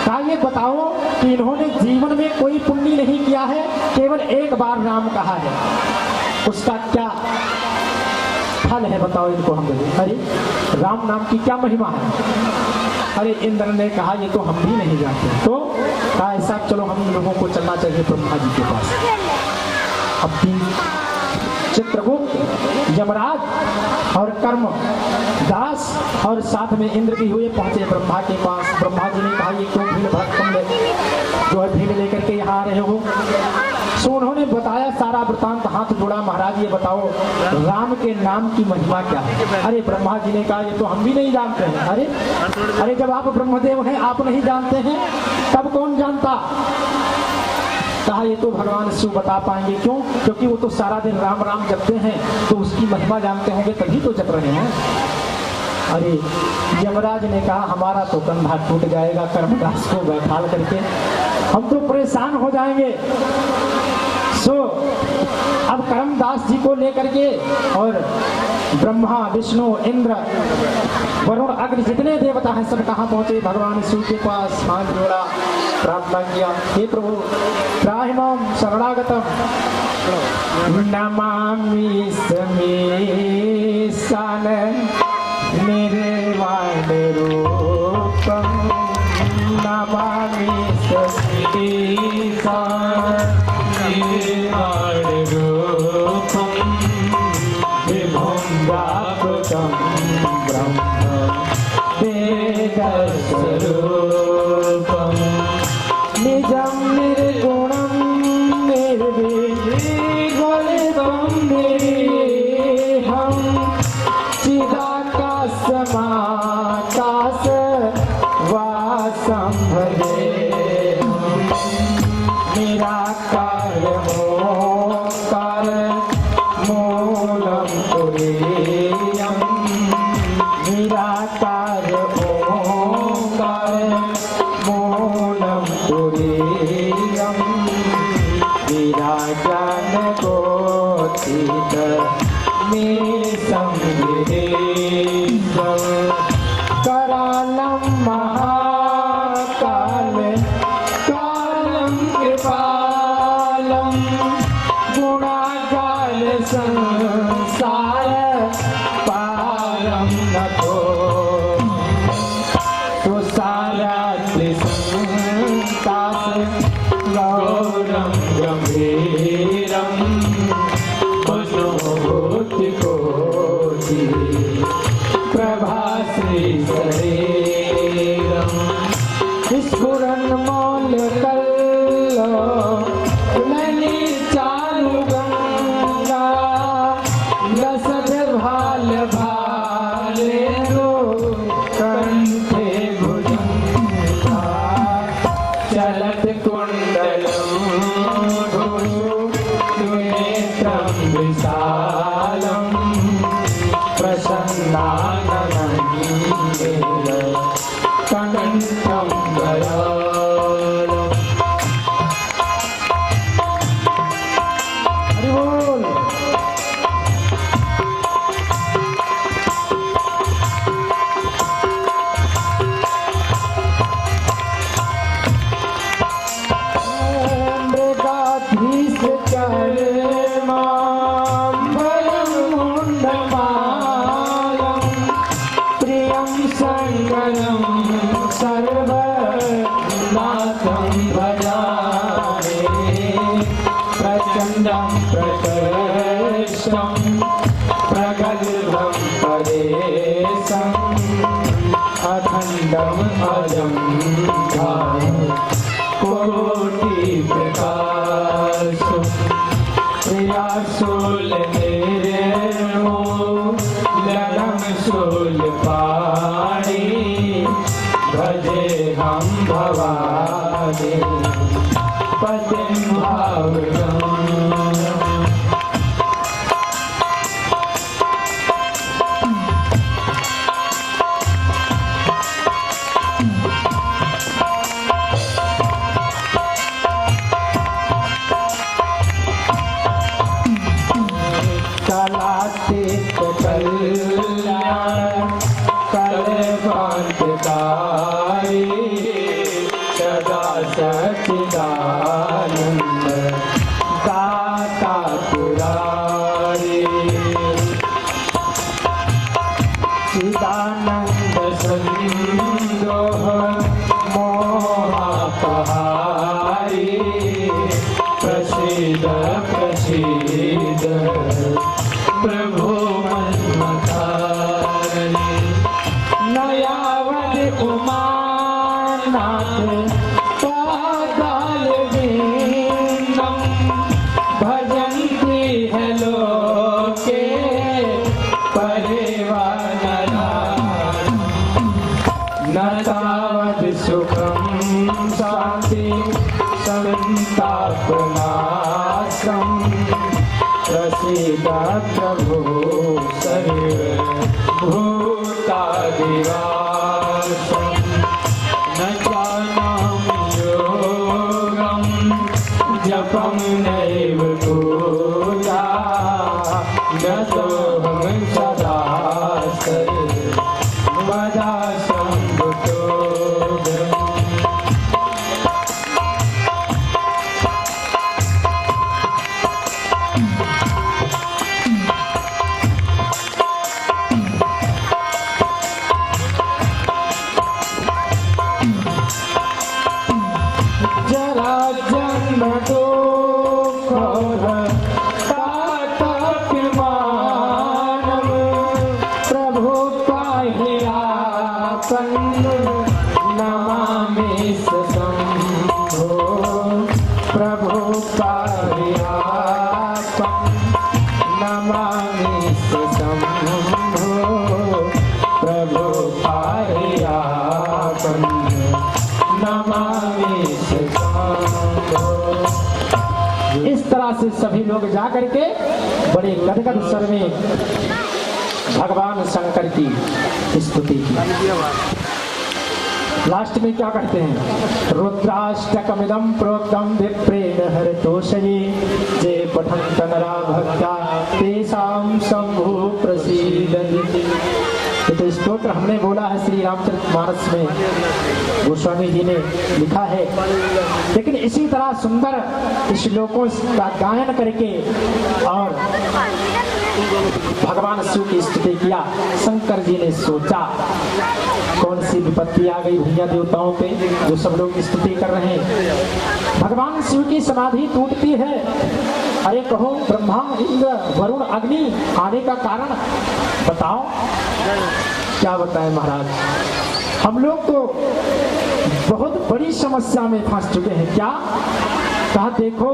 कहा ये बताओ कि इन्होंने जीवन में कोई पुण्य नहीं किया है, केवल एक बार राम कहा है, उसका क्या फल है बताओ इनको हम बोले। अरे राम नाम की क्या महिमा है। अरे इंद्र ने कहा ये तो हम भी नहीं जानते। तो कहा ऐसा चलो हम लोगों को चलना चाहिए ब्रह्मा जी के पास। अब भी चित्रगुप्त, यमराज और कर्म दास और साथ में इंद्र भी हुए, पहुंचे ब्रह्मा के पास। ब्रह्मा जी ने कहा ये क्यों भीड़ भड़कम जो है भीड़ लेकर के यहाँ आ रहे हो। सो उन्होंने बताया सारा वृतांत, हाथ जोड़ा, महाराज ये बताओ राम के नाम की महिमा क्या है। अरे ब्रह्मा जी ने कहा ये तो हम भी नहीं जानते हैं। अरे जब आप ब्रह्मदेव हैं आप नहीं जानते हैं तब कौन जानता। कहा ये तो भगवान शिव बता पाएंगे। क्यों, क्योंकि वो तो सारा दिन राम राम जपते हैं, तो उसकी महिमा जानते होंगे तभी तो जप रहे हैं। अरे यमराज ने कहा हमारा तो कंधा टूट जाएगा कर्मदास को बैठाल करके, हम तो परेशान हो जाएंगे। सो अब कर्मदास जी को लेकर के और ब्रह्मा विष्णु इंद्र वरुण अग्नि जितने देवता हैं सब कहाँ पहुंचे, भगवान शिव के पास हाथ जोड़ा, प्रार्थना किया, हे प्रभु त्राहि मां शरणागतम नमामि समीसान निर्वाण रूपम नमामि समीसान निर्वाण रूपम विभुं व्यापकं ब्रह्म वेदस्वरूपं निजं निर्गुणं निर्विघ्नं निरीहं चिदाकाशमाकाश वासं भजे निराकार मोकार मूलं तुरीयं निराकार ओंकार मूलं तुरीयं विराजन कोटित मे संविदेशं संसार पारम नको तो सारा संतास गौरम गंभीरम मनोभूति कोटि प्रभाश्री शरीरम स्फुरन मौल कल्लो नैनी चारु गंगा लसद भाल भाले दो कंठे भुजंगा चलत कुंडलम नेत्रम विशालम प्रसन्नाननं कंठम दयालम। हरि बोल। मृगाधीश चरमाम्बरं मुण्डमालं प्रियं शङ्करं सर्वनाथं भजामि प्रचण्डं प्रकर्षं प्रगल्भं परेशम् अखण्डम् अजं कोटि प्रकाशम् प्रियाशूल निर्मो लगम शूल पाणि भजे हम भवानी पतिं भावनम्। कलातीत कल्याण कलकांतकारी सदा सच्चिदानंद दाता पुरारी चिदानंद संदोह मोहापहारी प्रसीद प्रसीद प्रभु मन्मथारिणी नयावद उमानाथ पादालवीनम भजन्ति है लोके परिवानरा न तावद सुखं शान्ति संतापनाशम् प्रसीद प्रभु शरीर भूतादिवासम् न जानम योगम जपम नैव पूजा न तोहं सदा सर्वदा संभुतोऽहम्। जरा जन्म दुःख तातप्यमानम् प्रभु पाहि आपन्न नमामि शम्भो प्रभु पाहि आपन्न नमामि शम्भो प्रभु पाहि आपन्न नमामि शम्भो। इस तरह से सभी लोग जा करके बड़े गदगद स्वर में भगवान शंकर की स्तुति की। लास्ट में क्या कहते हैं? रुद्राष्टकमिदं प्रोक्तं विप्रेण हरतोषये जे पठन्त नरा भक्त्या तेषां शम्भु प्रसीदति। ये तो स्तोत्र हमने बोला है, श्री रामचरितमानस में गोस्वामी जी ने लिखा है। लेकिन इसी तरह सुंदर श्लोकों का गायन करके और भगवान शिव की स्तुति किया। शंकर जी ने सोचा कौन सी विपत्ति आ गई भैया देवताओं पे, जो सब लोग स्तुति कर रहे हैं। भगवान शिव की समाधि टूटती है। अरे कहो ब्रह्मा इंद्र वरुण अग्नि आने का कारण बताओ। क्या बताएं महाराज, हम लोग तो बहुत बड़ी समस्या में फंस चुके हैं। क्या कहा, देखो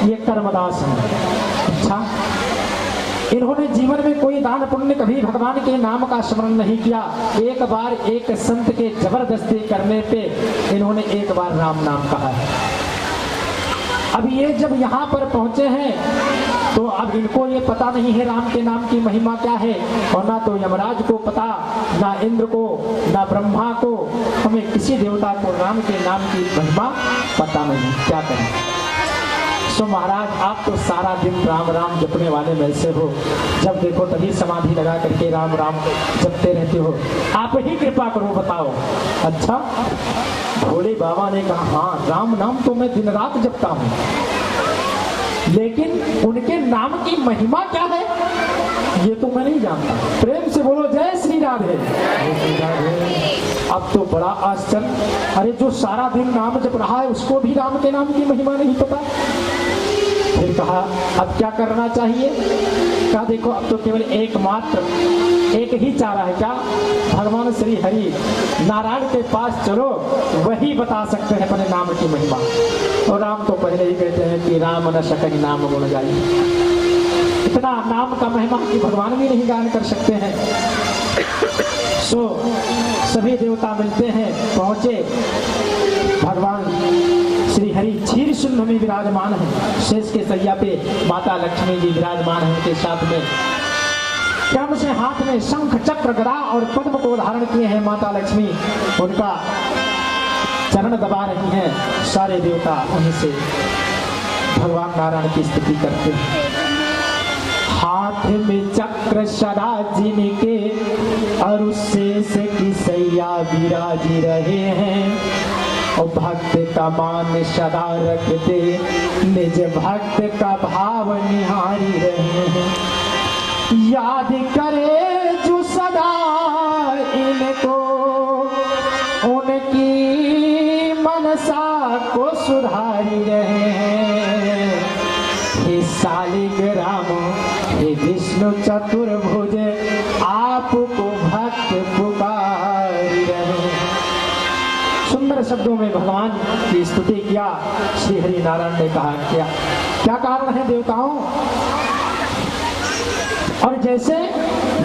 ये कर्मदास है। अच्छा, इन्होंने जीवन में कोई दान पुण्य कभी भगवान के नाम का स्मरण नहीं किया। एक बार एक संत के जबरदस्ती करने पे इन्होंने एक बार राम नाम कहा है। अब ये जब यहाँ पर पहुंचे हैं तो अब इनको ये पता नहीं है राम के नाम की महिमा क्या है, और ना तो यमराज को पता, ना इंद्र को, ना ब्रह्मा को, हमें किसी देवता को राम के नाम की महिमा पता नहीं। क्या करें। सो महाराज आप तो सारा दिन राम राम जपने वाले में से हो, जब देखो तभी समाधि लगा करके राम राम जपते रहते हो, आप ही कृपा करो बताओ। अच्छा, भोले बाबा ने कहा हाँ राम नाम तो मैं दिन रात जपता हूँ, लेकिन उनके नाम की महिमा क्या है ये तो मैं नहीं जानता। प्रेम से बोलो जय श्री राधे। अब तो बड़ा आश्चर्य, अरे जो सारा दिन नाम जप रहा है उसको भी राम के नाम की महिमा नहीं पता। फिर कहा अब क्या करना चाहिए। कहा देखो अब तो केवल एक ही चारा है। क्या, भगवान श्री हरि नारायण के पास चलो, वही बता सकते हैं अपने नाम की महिमा। और राम तो पहले ही कहते हैं कि राम न सकहि नाम गुण गाई। इतना नाम का महिमा कि भगवान भी नहीं गान कर सकते हैं। सो सभी देवता मिलते हैं, पहुंचे। भगवान श्री हरि क्षीर सिंधु में विराजमान है, शेष के सैया पे माता लक्ष्मी जी विराजमान है। उनके साथ में क्रम से हाथ में शंख चक्र गदा और पद्म को धारण किए हैं माता लक्ष्मी, उनका चरण दबा रही हैं। सारे देवता उन्हीं से भगवान नारायण की स्तुति करते हैं। हाथ में चक्र सदा जिनके और शेष की सैया विराज रहे हैं, और भक्त का मान सदा रखते निज भक्त का भाव निहारी रहे हैं। याद करे जो सदा इनको उनकी मनसा को सुधारी रहे हैं। हे शालिग्राम हे विष्णु चतुर्भुज आपको भक्त पुकारी रहे। सुंदर शब्दों में भगवान की स्तुति किया। श्री हरि नारायण ने कहा क्या कारण है देवताओं। और जैसे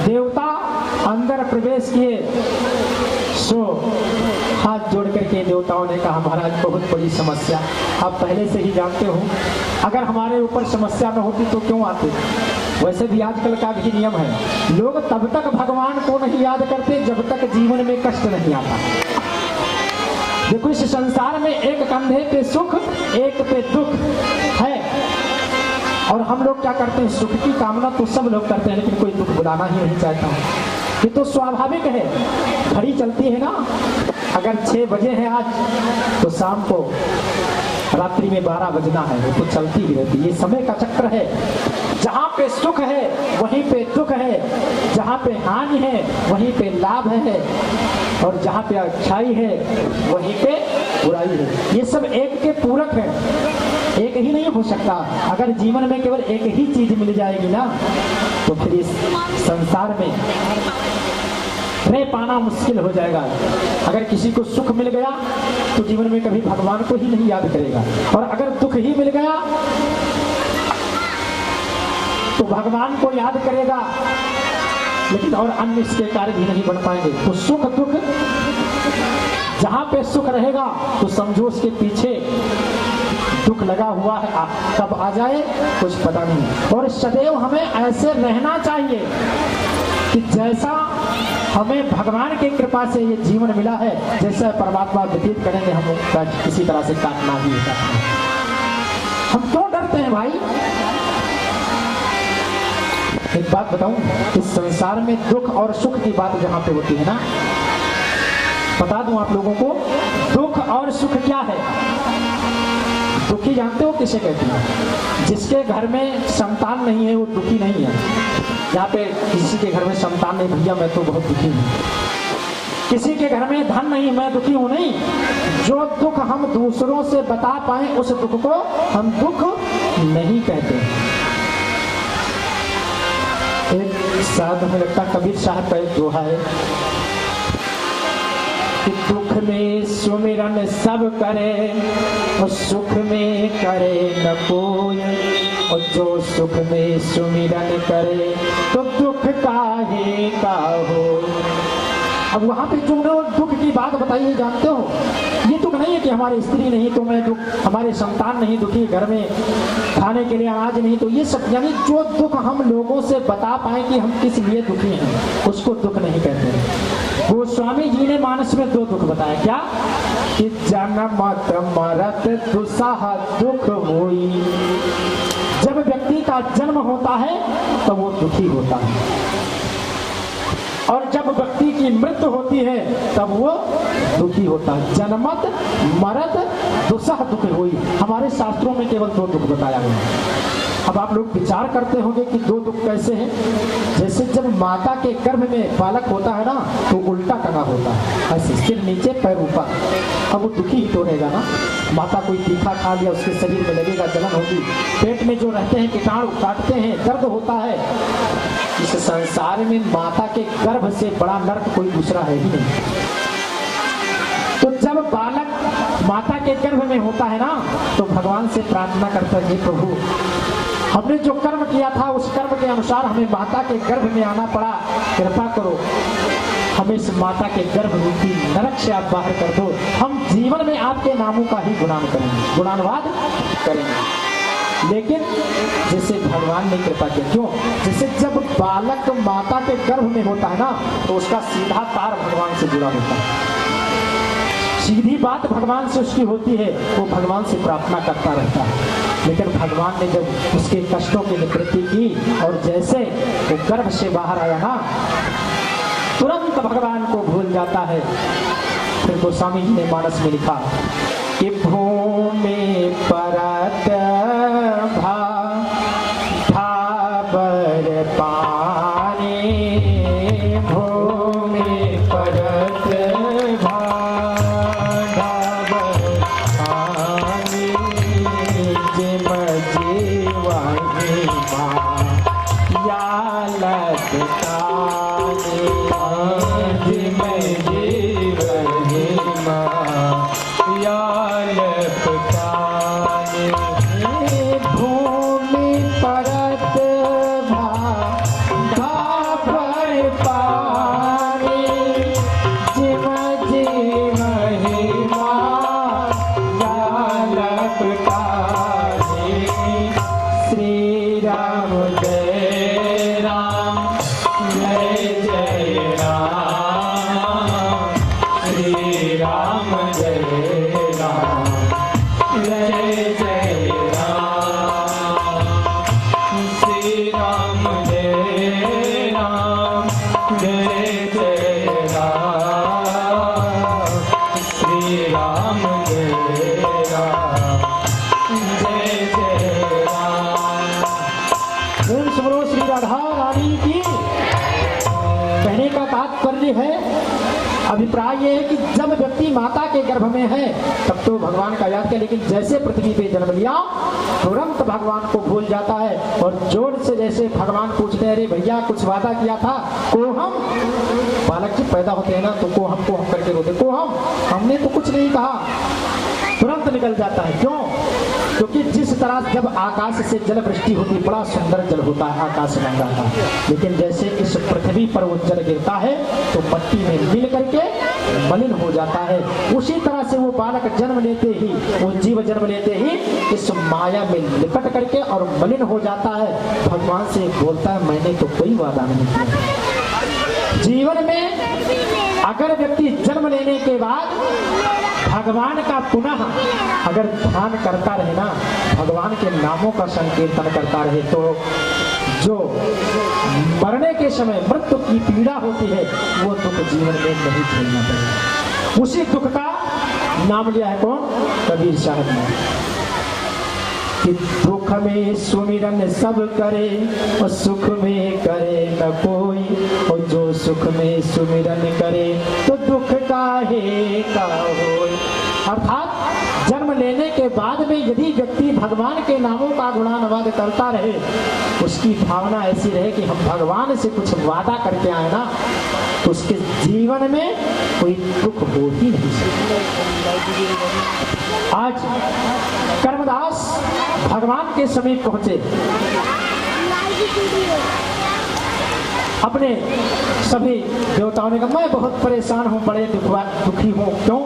देवता अंदर प्रवेश किए सो हाथ जोड़ करके देवताओं ने कहा महाराज बहुत बड़ी समस्या, आप पहले से ही जानते हो, अगर हमारे ऊपर समस्या न होती तो क्यों आते। वैसे भी आजकल का भी नियम है, लोग तब तक भगवान को नहीं याद करते जब तक जीवन में कष्ट नहीं आता। देखो इस संसार में एक कंधे पे सुख एक पे दुख है, और हम लोग क्या करते हैं, सुख की कामना तो सब लोग करते हैं लेकिन कोई दुख बुलाना ही नहीं चाहता। ये तो स्वाभाविक है, घड़ी चलती है ना, अगर 6 बजे है आज तो शाम को रात्रि में 12 बजना है, वो तो चलती ही रहती है। ये समय का चक्र है, जहाँ पे सुख है वहीं पे दुख है, जहाँ पे हानि है वहीं पे लाभ है, और जहाँ पे अच्छाई है वहीं पे बुराई है। ये सब एक के पूरक है, एक ही नहीं हो सकता। अगर जीवन में केवल एक ही चीज मिल जाएगी ना तो फिर इस संसार में रह पाना मुश्किल हो जाएगा। अगर किसी को सुख मिल गया तो जीवन में कभी भगवान को ही नहीं याद करेगा, और अगर दुख ही मिल गया तो भगवान को याद करेगा लेकिन और अन्य इसके कार्य भी नहीं बन पाएंगे। तो सुख दुख, जहां पे सुख रहेगा तो समझो उसके पीछे दुख लगा हुआ है, कब आ जाए कुछ पता नहीं। और सदैव हमें ऐसे रहना चाहिए कि जैसा हमें भगवान की कृपा से ये जीवन मिला है, जैसा परमात्मा व्यतीत करेंगे हम किसी तरह से काटना ही होता है। हम क्यों डरते हैं भाई। एक बात बताऊं, इस संसार में दुख और सुख की बात जहां पे होती है ना, बता दूं आप लोगों को, दुख और सुख क्या है? दुखी जानते हो किसे कहते हैं? जिसके घर में संतान नहीं है वो दुखी नहीं है। यहाँ पे किसी के घर में संतान नहीं, भैया मैं तो बहुत दुखी हूँ। किसी के घर में धन नहीं, मैं दुखी हूँ नहीं। जो दुख हम दूसरों से बता पाए उस दुख को हम दुख नहीं कहते। एक साधु में लगता कबीर साहब का एक दोहा है कि दुख में सुमिरन सब करे और सुख में करे न कोई, और जो सुख में सुमिरन करे तो दुख काहे का हो। अब वहां पे जो दुख की बात बताइए, जानते हो ये दुख नहीं है कि हमारी स्त्री नहीं तो मैं दुख, हमारे संतान नहीं दुखी, घर में खाने के लिए अनाज नहीं, तो ये सब यानी जो दुख हम लोगों से बता पाए कि हम किस लिए दुखी हैं उसको दुख नहीं कहते। गोस्वामी जी ने मानस में 2 दुख बताया, क्या कि जन्म मरत दुसह दुख होई। जब व्यक्ति का जन्म होता है तब वो दुखी होता है, और जब व्यक्ति की मृत्यु होती है तब वो दुखी होता है। जन्मत मरत दुसह दुख हुई। हमारे शास्त्रों में केवल 2 दुख बताया गया है। अब आप लोग विचार करते होंगे कि 2 दुख कैसे हैं। जैसे जब माता के गर्भ में बालक होता है ना तो उल्टा टंगा होता है, ऐसे सिर नीचे पैर ऊपर। अब वो दुखी ही तो रहेगा ना। माता कोई तीखा खा लिया उसके शरीर में लगेगा, जलन होगी, पेट में जो रहते हैं कीटाणु काटते हैं, दर्द होता है। इस संसार में माता के गर्भ से बड़ा नर्क कोई दूसरा है ही नहीं। तो जब बालक माता के गर्भ में होता है ना तो भगवान से प्रार्थना करता है, प्रभु हमने जो कर्म किया था उस कर्म के अनुसार हमें माता के गर्भ में आना पड़ा, कृपा करो हमें इस माता के गर्भ रूपी नरक से आप बाहर कर दो। हम जीवन में आपके नामों का ही गुणान करेंगे, गुणानुवाद करेंगे। लेकिन जैसे भगवान ने कृपा किया, क्यों? जैसे जब बालक माता के गर्भ में होता है ना तो उसका सीधा तार भगवान से जुड़ा होता है, सीधी बात भगवान से उसकी होती है, वो भगवान से प्रार्थना करता रहता है। लेकिन भगवान ने जब उसके कष्टों की निवृत्ति की और जैसे वो गर्भ से बाहर आया ना तुरंत भगवान को भूल जाता है। फिर गोस्वामी जी ने मानस में लिखा कि भूमि परत ढाबर पानी, भूमि परत अभिप्राय ये है कि जब व्यक्ति माता के गर्भ में है तब तो भगवान का याद किया, लेकिन जैसे पृथ्वी पे जन्म लिया तुरंत भगवान को भूल जाता है और जोर से जैसे भगवान पूछते हैं, अरे भैया कुछ वादा किया था, को हम बालक जी पैदा होते हैं ना तो को हम करके रोते, को हमने तो कुछ नहीं कहा, तुरंत निकल जाता है। क्यों? क्योंकि जिस तरह जब आकाश से जल वृष्टि होती बड़ा सुंदर जल होता है आकाश गंगा का, लेकिन जैसे इस पृथ्वी पर वो जल गिरता है तो मट्टी में मिल करके मलिन हो जाता है। उसी तरह से वो बालक जन्म लेते ही, वो जीव जन्म लेते ही इस माया में लिपट करके और मलिन हो जाता है। भगवान से बोलता है मैंने तो कोई वादा नहीं किया। जीवन में अगर व्यक्ति जन्म लेने के बाद भगवान का पुनः अगर ध्यान करता रहे ना, भगवान के नामों का संकीर्तन करता रहे, तो जो मरने के समय मृत्यु की पीड़ा होती है वो दुख जीवन में नहीं झेलना पड़ेगा। उसी दुख का नाम लिया है कौन? कबीर साहब ने कि दुख में सुमिरन सब करे और सुख में करे न कोई, और जो सुख में सुमिरन करे तो दुख काहे का होय। अर्थात जन्म लेने के बाद में यदि व्यक्ति भगवान के नामों का गुणानुवाद करता रहे, उसकी भावना ऐसी रहे कि हम भगवान से कुछ वादा करके आए ना, तो उसके जीवन में कोई दुख हो ही नहीं सकता। आज कर्मदास भगवान के समीप पहुंचे, अपने सभी देवताओं ने कहा मैं बहुत परेशान हूँ, बड़े दुखी हूँ। क्यों?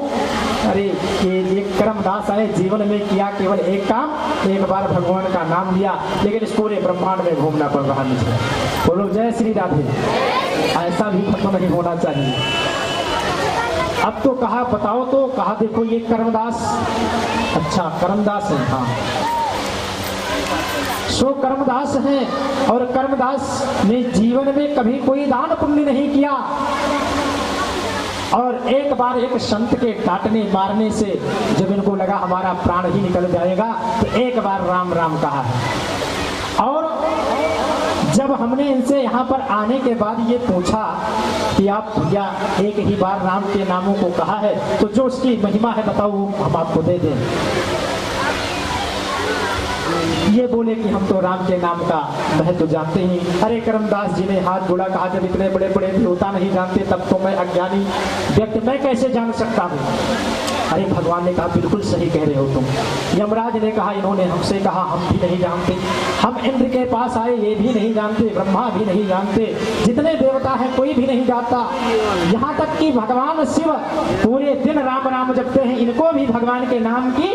अरे ये एक कर्मदास आए, जीवन में किया केवल एक काम, एक बार भगवान का नाम लिया, लेकिन इस पूरे ब्रह्मांड में घूमना पड़ रहा मुझे। बोलो जय श्री राधे। ऐसा भी खत्म नहीं होना चाहिए। अब तो कहा बताओ, तो कहा देखो ये कर्मदास, अच्छा कर्मदास है, हाँ सो कर्मदास हैं, और कर्मदास ने जीवन में कभी कोई दान पुण्य नहीं किया, और एक बार एक संत के डांटने मारने से जब इनको लगा हमारा प्राण ही निकल जाएगा, तो एक बार राम राम कहा है। और जब हमने इनसे यहाँ पर आने के बाद ये पूछा कि आप भैया एक ही बार राम के नामों को कहा है, तो जो उसकी महिमा है बताओ हम आपको दे दें। ये बोले कि हम तो राम के नाम का महत्व जानते ही। अरे कर्मदास जी ने हाथ जोड़ा, कहा जब इतने बड़े बड़े देवता नहीं जानते तब तो मैं अज्ञानी व्यक्ति मैं कैसे जान सकता हूँ। अरे भगवान ने कहा बिल्कुल सही कह रहे हो तुम। यमराज ने कहा इन्होंने हमसे कहा हम भी नहीं जानते, हम इंद्र के पास आए ये भी नहीं जानते, ब्रह्मा भी नहीं जानते, जितने देवता हैं कोई भी नहीं जानता, यहाँ तक कि भगवान शिव पूरे दिन राम राम जपते हैं, इनको भी भगवान के नाम की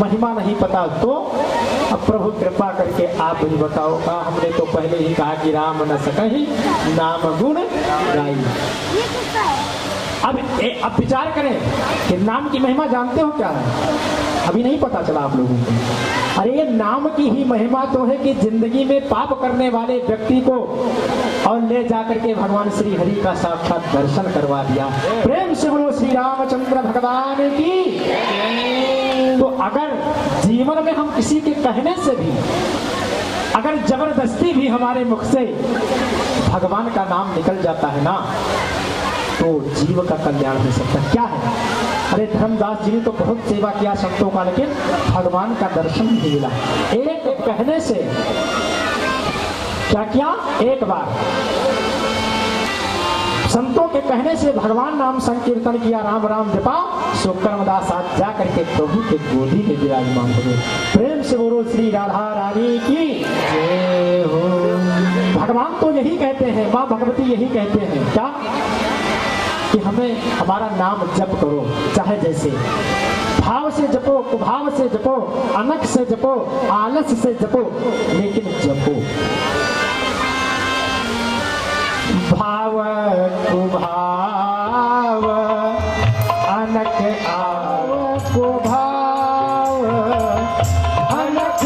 महिमा नहीं पता। तो अब प्रभु कृपा करके आप ही बताओ। हमने तो पहले ही कहा कि राम न सकहि नाम गुण गाई। अब विचार करें कि नाम की महिमा जानते हो क्या है? अभी नहीं पता चला आप लोगों को। अरे ये नाम की ही महिमा तो है कि जिंदगी में पाप करने वाले व्यक्ति को और ले जाकर के भगवान श्री हरि का साक्षात दर्शन करवा दिया। प्रेम से बोलो श्री रामचंद्र भगवान की। तो अगर जीवन में हम किसी के कहने से भी, अगर जबरदस्ती भी हमारे मुख से भगवान का नाम निकल जाता है ना, तो जीव का कल्याण हो सकता है। क्या है? अरे धर्मदास जी ने तो बहुत सेवा किया संतों का, लेकिन भगवान का दर्शन नहीं मिला। एक कहने से क्या किया? एक बार संतों के कहने से भगवान नाम संकीर्तन किया, राम राम जपा, सो कर्मदास आज जा करके प्रभु के गोदी में विराजमान हो गए। प्रेम से बोलो श्री राधा रानी की जय हो। भगवान तो यही कहते हैं, माँ भगवती यही कहते हैं क्या कि हमें हमारा नाम जप करो, चाहे जैसे भाव से जपो, कुभाव से जपो, अनख से जपो, आलस से जपो, लेकिन जपो। भाव कुभाव अनख कुभाव अनख